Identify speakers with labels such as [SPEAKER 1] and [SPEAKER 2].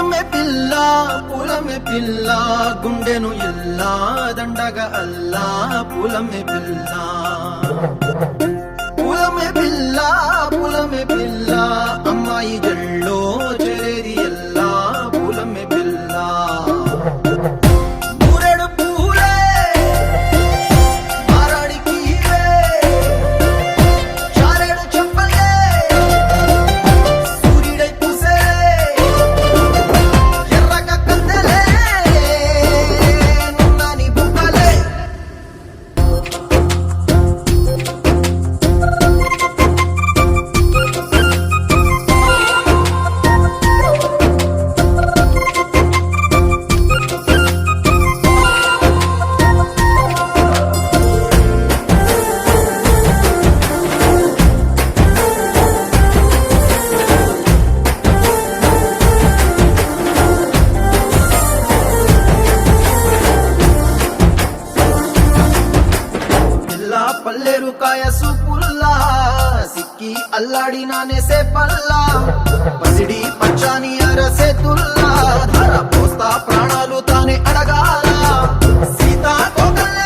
[SPEAKER 1] పూలమే పిల్ల గుండెను ఎల్లా దండగా అల్లా పూలమే పిల్ల పూలమే పిల్ల అమ్మాయి జల్లో చేరేది ఎల్లా పూలమే పిల్ల మూరెడు పూలే మారాడికి చారెడు చెప్పలే సూర్యుడై పూసే ఎర్రగా కత్తెలే నున్నాని బుక్కలే పల్లేరు కాయసు పుల్లా సిక్కి అల్లాడినానేసే పల్లా పసిడి పచ్చాని అరసే తుల్లా ధర పోస్తా ప్రాణాలు తానే అడగాల సీతా కోకల్లే